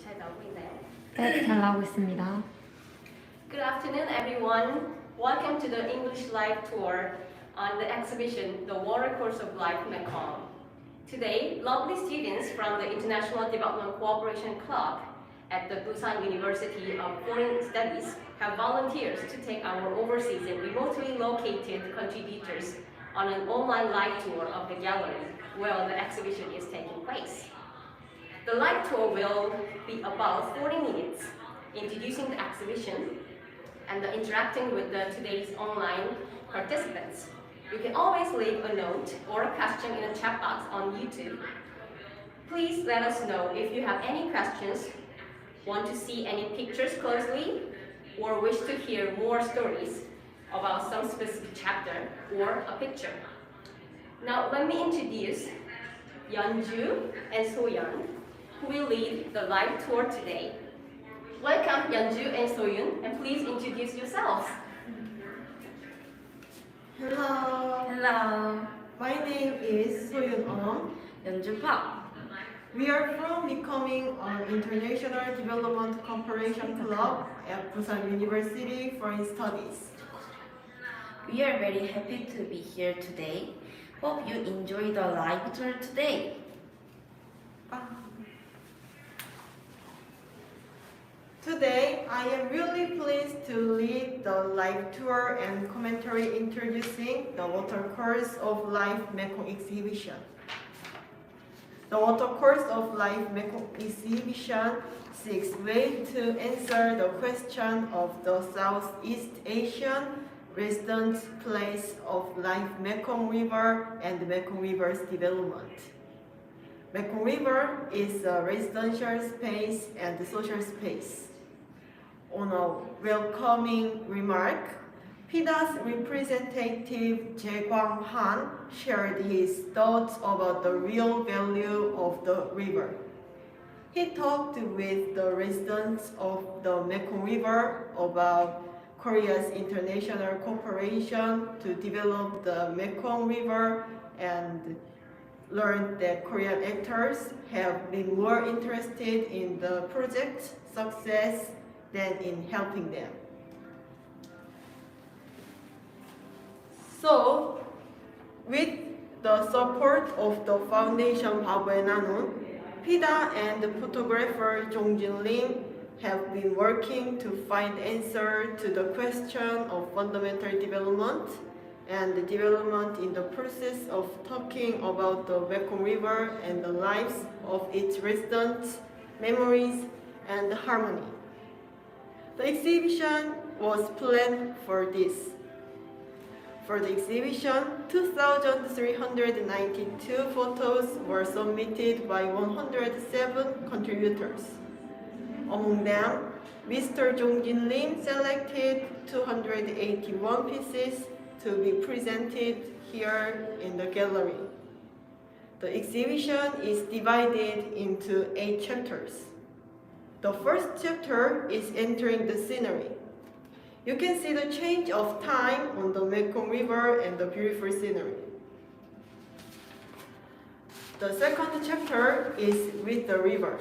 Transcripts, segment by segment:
잘 나오고 있나요? 네, 잘 나오고 있습니다. Good afternoon, everyone. Welcome to the English Live Tour on the exhibition, The Watercourse of Life, Mekong. Today, lovely students from the International Development Cooperation Club at the Busan University of Foreign Studies have volunteers to take our overseas and remotely located contributors on an online live tour of the gallery where the exhibition is taking place. The live tour will be about 40 minutes, introducing the exhibition and interacting with today's online participants. You can always leave a note or a question in the chat box on YouTube. Please let us know if you have any questions, want to see any pictures closely, or wish to hear more stories about some specific chapter or a picture. Now let me introduce Yeonju and Soyeon, who will lead the live tour today. Welcome Yeonju and Soyeon, and please introduce yourselves. Hello. Hello. My name is Soyeon 연주 팝. We are from Becoming an International Development Cooperation Club at Busan University Foreign Studies. We are very happy to be here today. Hope you enjoy the live tour today. Today, I am really pleased to lead the live tour and commentary introducing the Watercourse of Life Mekong exhibition. The Watercourse of Life Mekong exhibition seeks ways to answer the question of the Southeast Asian resident place of life Mekong River and Mekong River's development. Mekong River is a residential space and social space. On a welcoming remark, PIDA's representative Jae Kwang-han shared his thoughts about the real value of the river. He talked with the residents of the Mekong River about Korea's international cooperation to develop the Mekong River and learned that Korean actors have been more interested in the project's success than in helping them. So, with the support of the Foundation 바보의 나눔, PIDA and photographer Jong-jin Lim have been working to find answer to the question of fundamental development and the development in the process of talking about the Mekong River and the lives of its residents, memories, and harmony. The exhibition was planned for this. For the exhibition, 2,392 photos were submitted by 107 contributors. Among them, Mr. Jong-jin Lim selected 281 pieces to be presented here in the gallery. The exhibition is divided into 8 chapters. The first chapter is entering the scenery. You can see the change of time on the Mekong River and the beautiful scenery. The second chapter is with the river.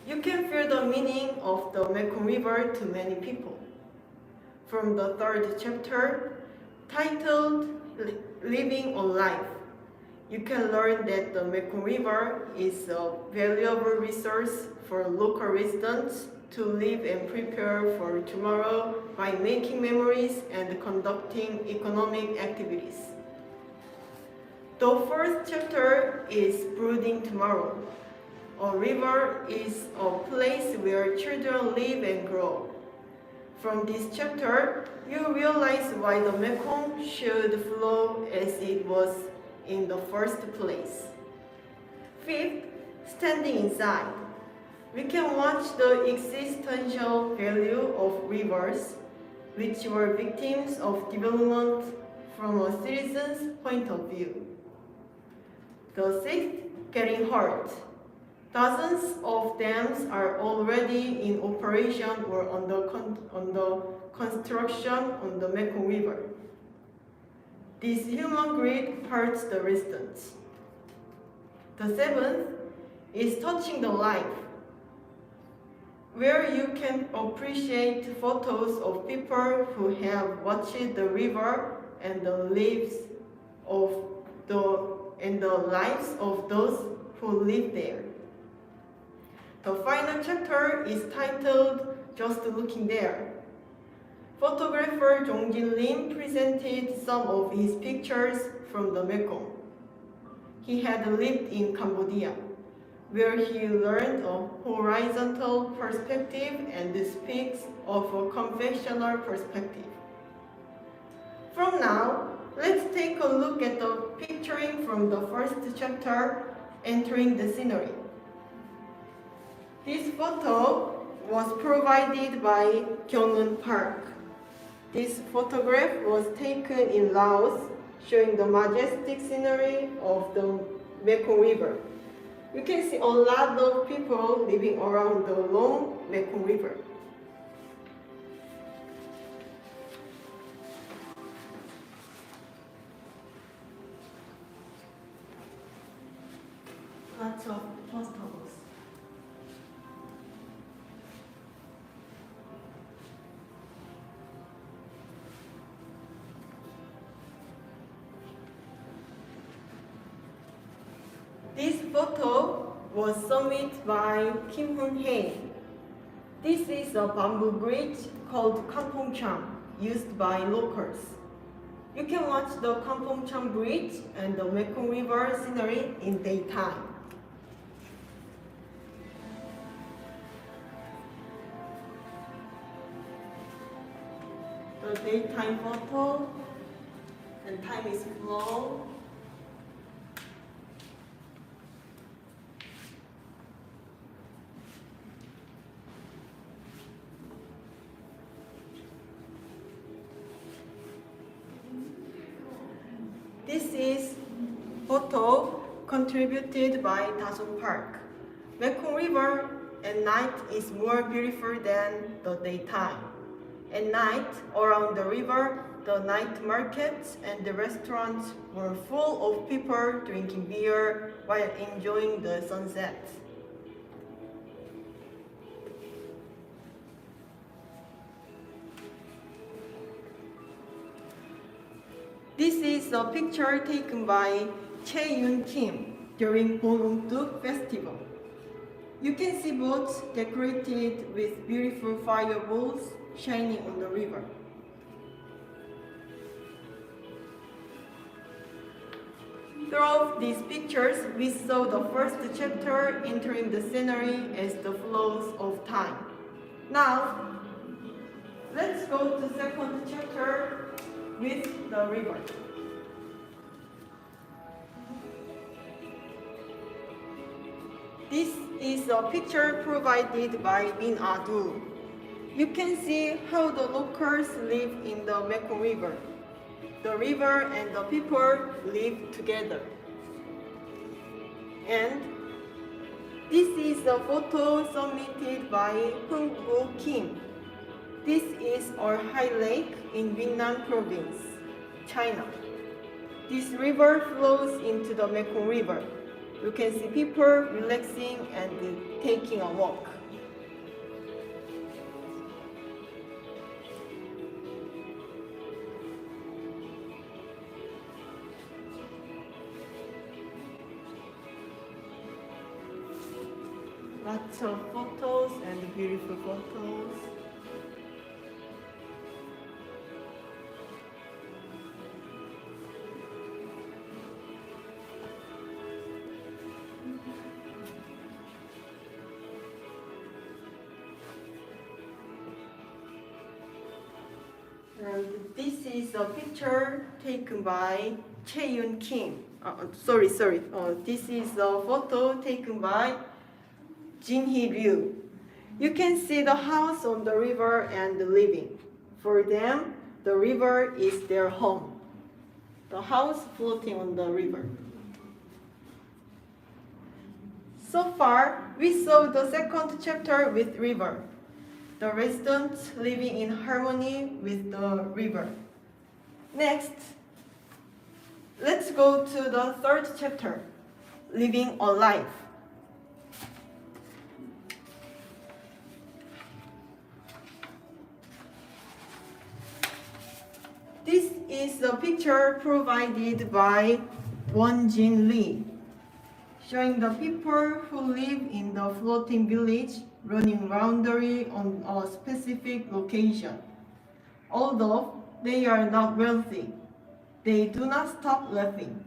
You can feel the meaning of the Mekong River to many people. From the third chapter, titled Living on Life, you can learn that the Mekong River is a valuable resource for local residents to live and prepare for tomorrow by making memories and conducting economic activities. The fourth chapter is Brooding Tomorrow. A river is a place where children live and grow. From this chapter, you realize why the Mekong should flow as it was in the first place. Fifth, Standing Inside. We can watch the existential value of rivers, which were victims of development from a citizen's point of view. The sixth, Getting Hurt. Dozens of dams are already in operation or under construction on the Mekong River. This human greed hurts the residents. The seventh is touching the life. where you can appreciate photos of people who have watched the river and the lives of the lives of those who live there. The final chapter is titled Just Looking There. Photographer Jongjin Lim presented some of his pictures from the Mekong. He had lived in Cambodia, where he learned a horizontal perspective and speaks of a conventional perspective. From now, let's take a look at the picturing from the first chapter, Entering the Scenery. This photo was provided by Gyeongun Park. This photograph was taken in Laos, showing the majestic scenery of the Mekong River. You can see a lot of people living around the long Mekong River. Lots of postals. This photo was submitted by Kim Hoon-hye. This is a bamboo bridge called Kampong-cham, used by locals. You can watch the Kampong-cham bridge and the Mekong River scenery in daytime. The daytime photo, and time is slow. This is photo contributed by Dasong Park. Mekong River at night is more beautiful than the daytime. At night, around the river, the night markets and the restaurants were full of people drinking beer while enjoying the sunset. This is a picture taken by Chae Yoon Kim during Bolungtuk Festival. You can see boats decorated with beautiful fireballs shining on the river. Throughout these pictures, we saw the first chapter entering the scenery as the flows of time. Now, let's go to second chapter with the river. This is a picture provided by Min Adu. You can see how the locals live in the Mekong River. The river and the people live together. And this is a photo submitted by Hung Woo Kim. This is a high lake in Yunnan province, China. This river flows into the Mekong River. You can see people relaxing and taking a walk. Lots of photos and beautiful photos. And this is a picture taken by Chae Yoon Kim. This is a photo taken by Jin-hee Ryu. You can see the house on the river and the living. For them, the river is their home. The house floating on the river. So far, we saw the second chapter with river. The residents living in harmony with the river. Next, let's go to the third chapter, living a life. is a picture provided by Wonjin Lee, showing the people who live in the floating village running boundary on a specific location. Although they are not wealthy, they do not stop laughing.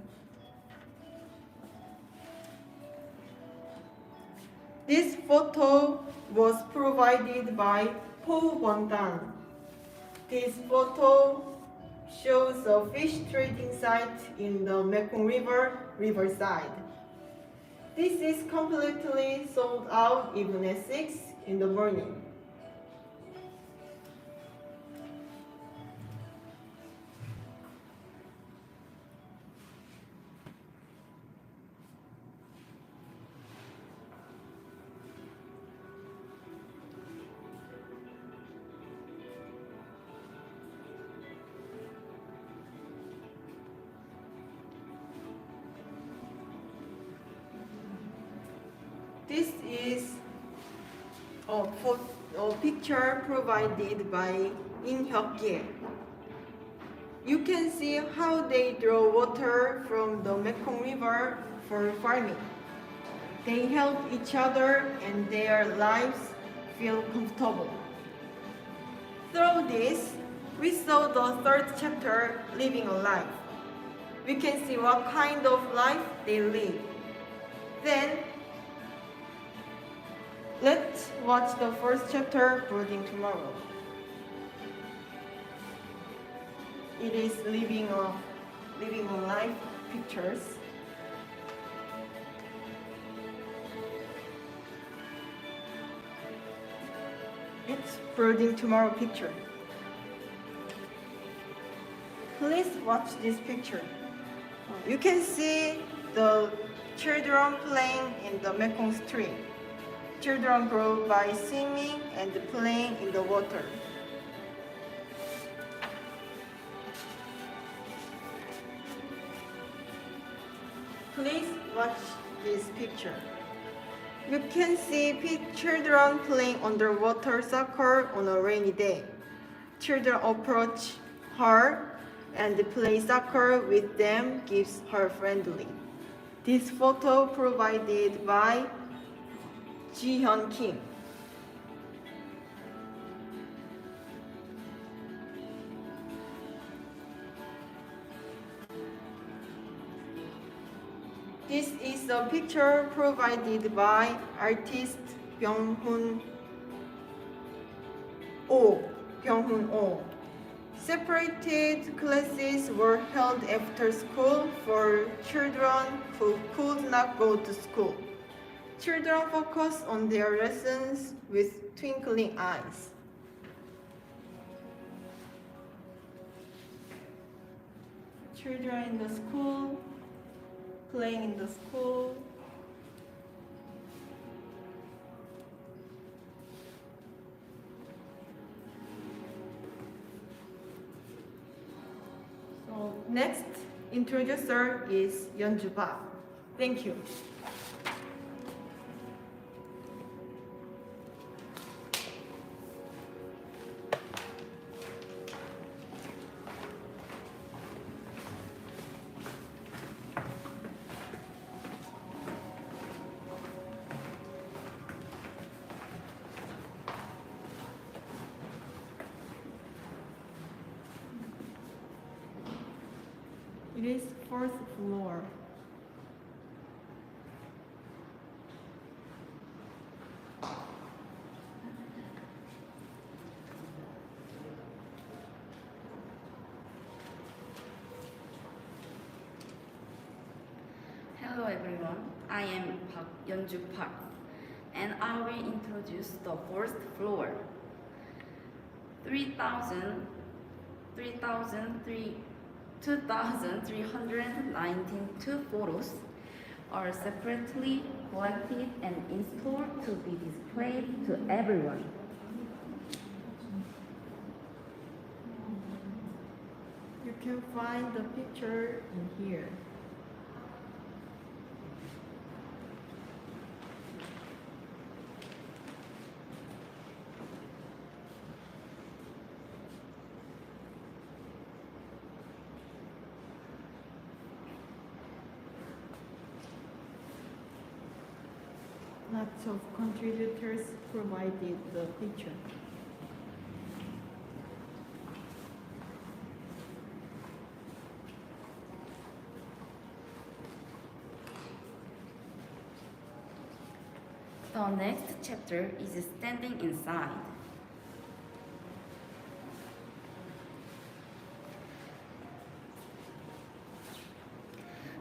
This photo was provided by Po Won-dan. This photo shows a fish trading site in the Mekong River riverside. This is completely sold out even at 6 in the morning. This is a picture provided by In Hyuk-ye. You can see how they draw water from the Mekong River for farming. They help each other and their lives feel comfortable. Through this, we saw the third chapter, Living a Life. We can see what kind of life they live. Then, let's watch the first chapter, Brooding Tomorrow. It is living a life pictures. It's Brooding Tomorrow picture. Please watch this picture. You can see the children playing in the Mekong stream. Children grow by swimming and playing in the water. Please watch this picture. You can see children playing underwater soccer on a rainy day. Children approach her and play soccer with them, gives her friendly. This photo provided by Ji-hyun Kim. This is a picture provided by artist Byung-hun Oh. Separated classes were held after school for children who could not go to school. Children focus on their lessons with twinkling eyes. Children in the school, playing in the school. So next introducer is Yeonju Park. Thank you. It is 4th floor. Hello everyone, I am Yeonju Park and I will introduce the first floor. 2,392 photos are separately collected and installed to be displayed to everyone. You can find the picture in here. Lots of contributors provided the picture. The next chapter is standing inside.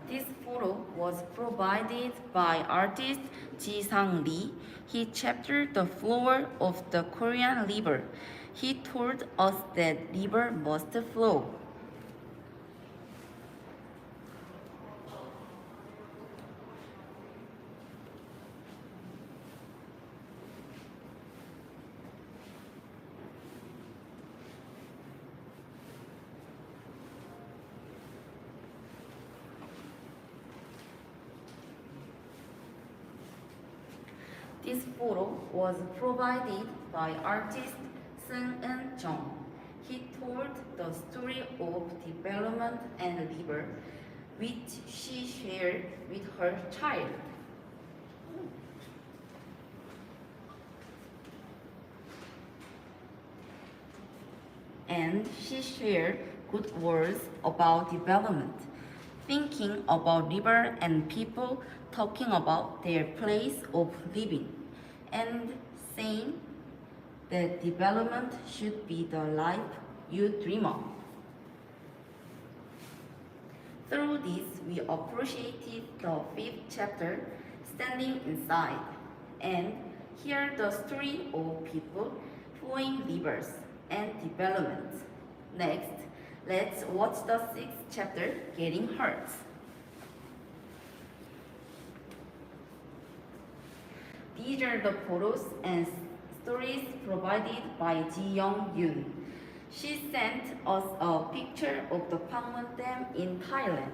This photo was provided by artist Ji-sang Lee. He chaptered the floor of the Korean river. He told us that river must flow. This photo was provided by artist Seung-eun Jung. He told the story of development and river, which she shared with her child. And she shared good words about development, thinking about river and people, talking about their place of living, and saying that development should be the life you dream of. Through this, we appreciated the fifth chapter, Standing Inside, and hear the story of people, flowing rivers, and development. Next, let's watch the sixth chapter, Getting Hurt. These are the photos and stories provided by Ji Young-yoon. She sent us a picture of the Pangmun Dam in Thailand.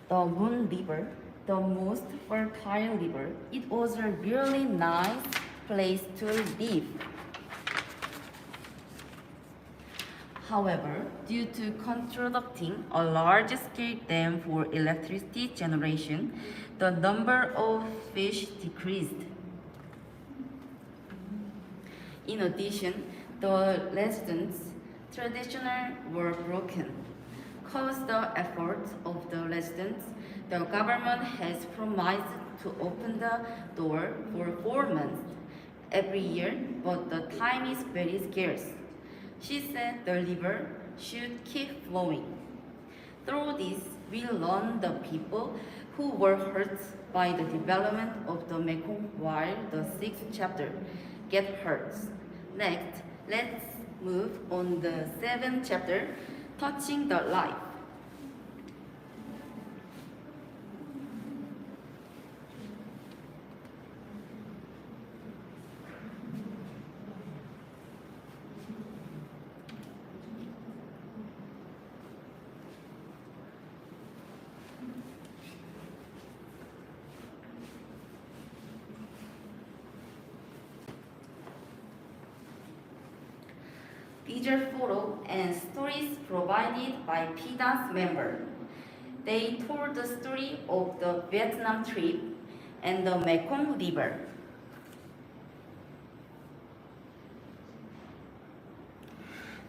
The Moon River, the most fertile river, it was a really nice place to live. However, due to constructing a large-scale dam for electricity generation, the number of fish decreased. In addition, the residents' traditions were broken. Because the efforts of the residents, the government has promised to open the door for 4 months every year, but the time is very scarce. She said the river should keep flowing. Through this, we learned the people who were hurt by the development of the Mekong while the sixth chapter, Get Hurt. Next, let's move on the seventh chapter, Touching the Life. These are photos and stories provided by PIDA's member. They told the story of the Vietnam trip and the Mekong River.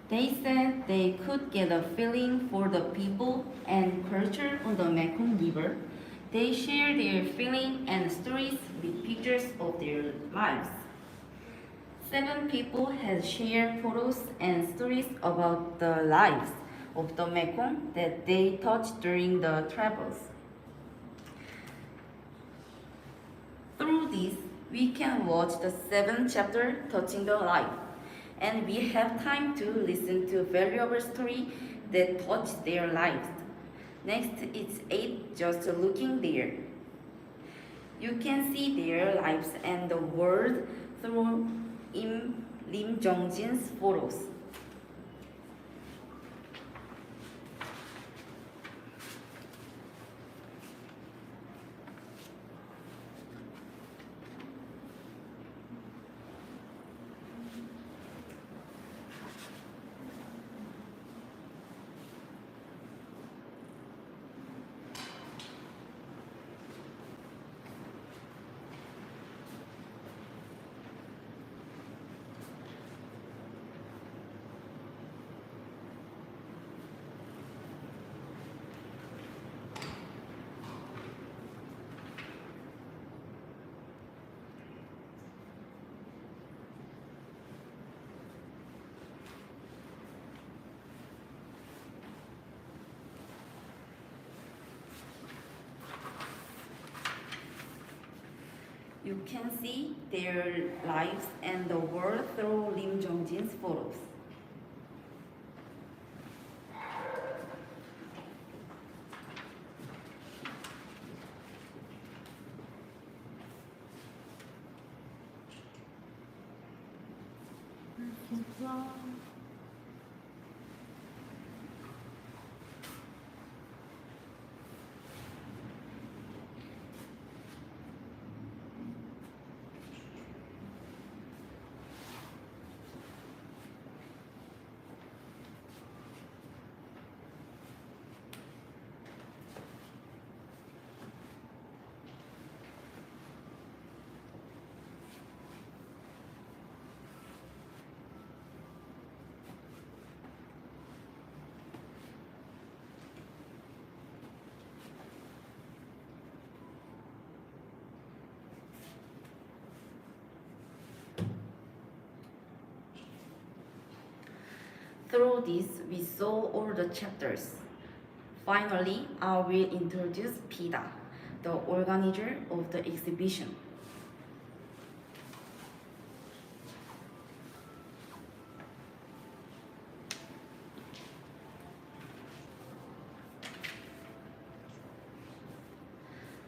They said they could get a feeling for the people and culture on the Mekong River. They shared their feelings and stories with pictures of their lives. 7 people had shared photos and stories about the lives of the Mekong that they touched during the travels. Through this, we can watch the 7th chapter, Touching the Life, and we have time to listen to valuable story that touch their lives. Next, it's 8, Just Looking There. You can see their lives and the world through Lim Jong-jin's photos. You can see their lives and the world through 임종진's photos. Through this, we saw all the chapters. Finally, I will introduce PIDA, the organizer of the exhibition.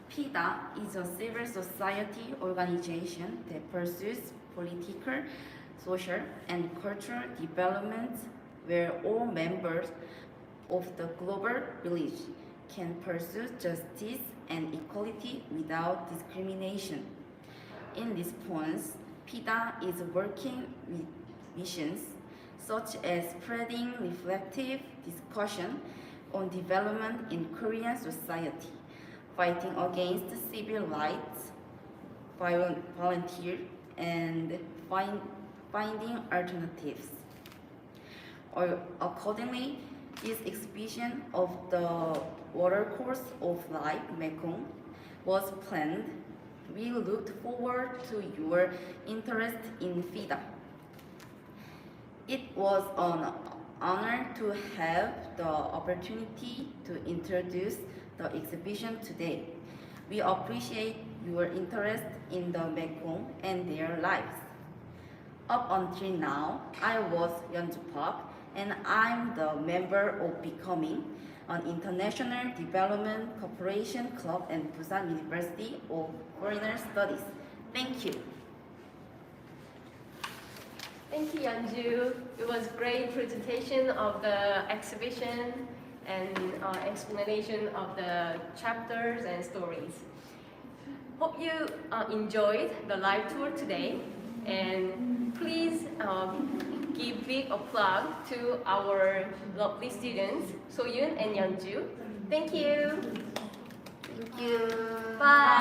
PIDA is a civil society organization that pursues political, social, and cultural development where all members of the global village can pursue justice and equality without discrimination. In response, PIDA is working with missions such as spreading reflective discussion on development in Korean society, fighting against civil rights, volunteer, and finding alternatives. Accordingly, this exhibition of the Watercourse of Life Mekong was planned. We looked forward to your interest in FIDA. It was an honor to have the opportunity to introduce the exhibition today. We appreciate your interest in the Mekong and their lives. Up until now, I was Yeonju Park, and I'm the member of Becoming, an international development cooperation club and Busan University of Foreigner Studies. Thank you. Thank you, Yeonju. It was a great presentation of the exhibition and explanation of the chapters and stories. Hope you enjoyed the live tour today, and please give big applause to our lovely students, Soyun and Yeonju. Thank you. Thank you. Bye.